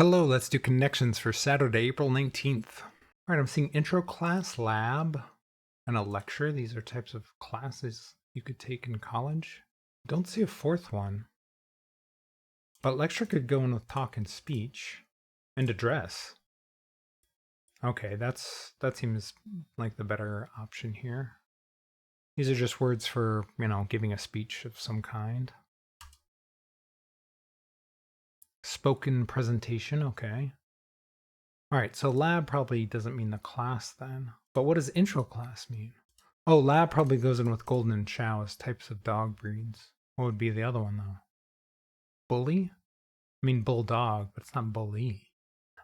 Hello, let's do connections for Saturday, April 19th. All right, I'm seeing intro class, lab, and a lecture. These are types of classes you could take in college. Don't see a fourth one. But lecture could go in with talk and speech and address. Okay, that seems like the better option here. These are just words for, giving a speech of some kind. Spoken presentation, okay. All right, so lab probably doesn't mean the class then. But what does intro class mean? Oh, lab probably goes in with golden and chow as types of dog breeds. What would be the other one though? Bully? I mean bulldog, but it's not bully.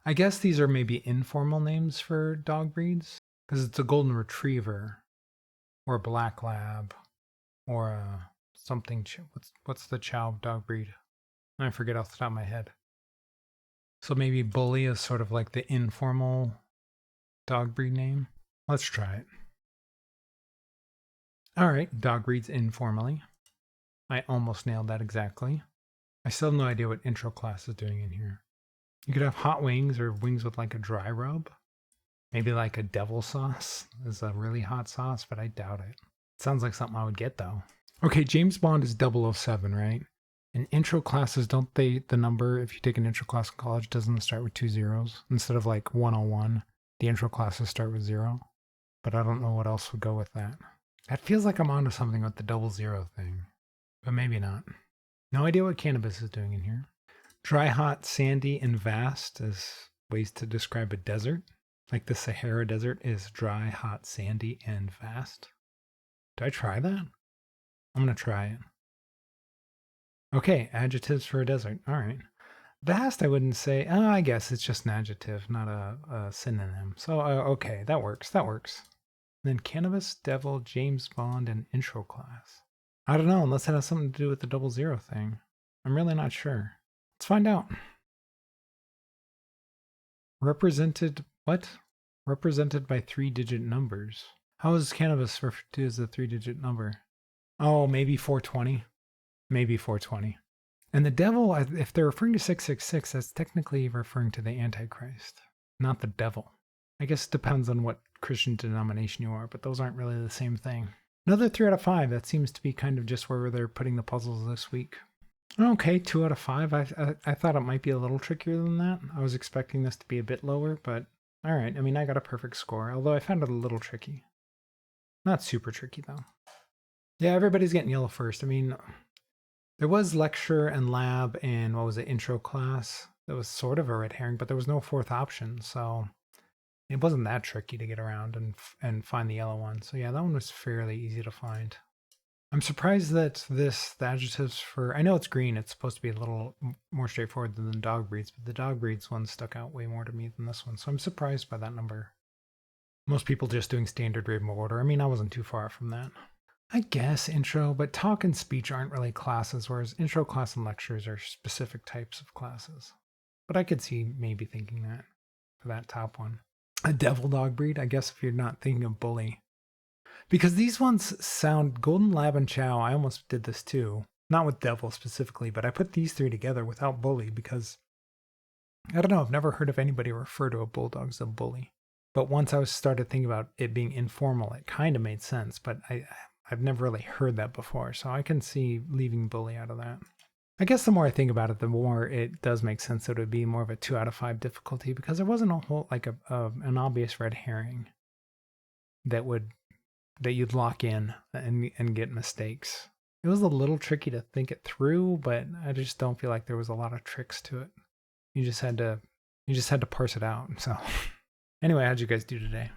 I guess these are maybe informal names for dog breeds because it's a golden retriever or a black lab or a something. What's the chow dog breed? I forget off the top of my head. So maybe bully is sort of like the informal dog breed name. Let's try it. All right, dog breeds informally. I almost nailed that exactly. I still have no idea what intro class is doing in here. You could have hot wings or wings with like a dry rub. Maybe like a devil sauce is a really hot sauce, but I doubt it. Sounds like something I would get though. Okay, James Bond is 007, right? And intro classes, don't they, the number, if you take an intro class in college, doesn't it start with 2 zeros? Instead of like 101, the intro classes start with 0. But I don't know what else would go with that. That feels like I'm onto something with the 00 thing, but maybe not. No idea what cannabis is doing in here. Dry, hot, sandy, and vast is ways to describe a desert. Like the Sahara Desert is dry, hot, sandy, and vast. Do I try that? I'm going to try it. Okay, adjectives for a desert. All right. Vast, I wouldn't say. I guess it's just an adjective, not a synonym. So, okay, that works. That works. And then cannabis, devil, James Bond, and intro class. I don't know, unless it has something to do with the 00 thing. I'm really not sure. Let's find out. Represented, what? Represented by 3-digit numbers. How is cannabis referred to as a 3-digit number? Oh, maybe 420. Maybe 420. And the devil, if they're referring to 666, that's technically referring to the Antichrist, not the devil. I guess it depends on what Christian denomination you are, but those aren't really the same thing. Another 3 out of 5. That seems to be kind of just where they're putting the puzzles this week. Okay, 2 out of 5. I thought it might be a little trickier than that. I was expecting this to be a bit lower, but all right. I mean, I got a perfect score, although I found it a little tricky. Not super tricky, though. Yeah, everybody's getting yellow first. I mean, there was lecture and lab and what was it, intro class. That was sort of a red herring, but there was no fourth option, so it wasn't that tricky to get around and find the yellow one. So yeah, that one was fairly easy to find. I'm surprised that the adjectives for, I know it's green, it's supposed to be a little more straightforward than the dog breeds, but the dog breeds one stuck out way more to me than this one. So I'm surprised by that number. Most people just doing standard rhythm order. I mean, I wasn't too far from that. I guess intro, but talk and speech aren't really classes, whereas intro class and lectures are specific types of classes. But I could see maybe thinking that for that top one. A devil dog breed, I guess if you're not thinking of bully. Because these ones sound golden lab and chow. I almost did this too. Not with devil specifically, but I put these 3 together without bully because I don't know, I've never heard of anybody refer to a bulldog as a bully. But once I started thinking about it being informal, it kind of made sense, but I've never really heard that before, so I can see leaving bully out of that. I guess the more I think about it, the more it does make sense that it would be more of a 2 out of 5 difficulty because there wasn't a whole, like an obvious red herring that you'd lock in and get mistakes. It was a little tricky to think it through, but I just don't feel like there was a lot of tricks to it. You just had to parse it out. So anyway, how'd you guys do today?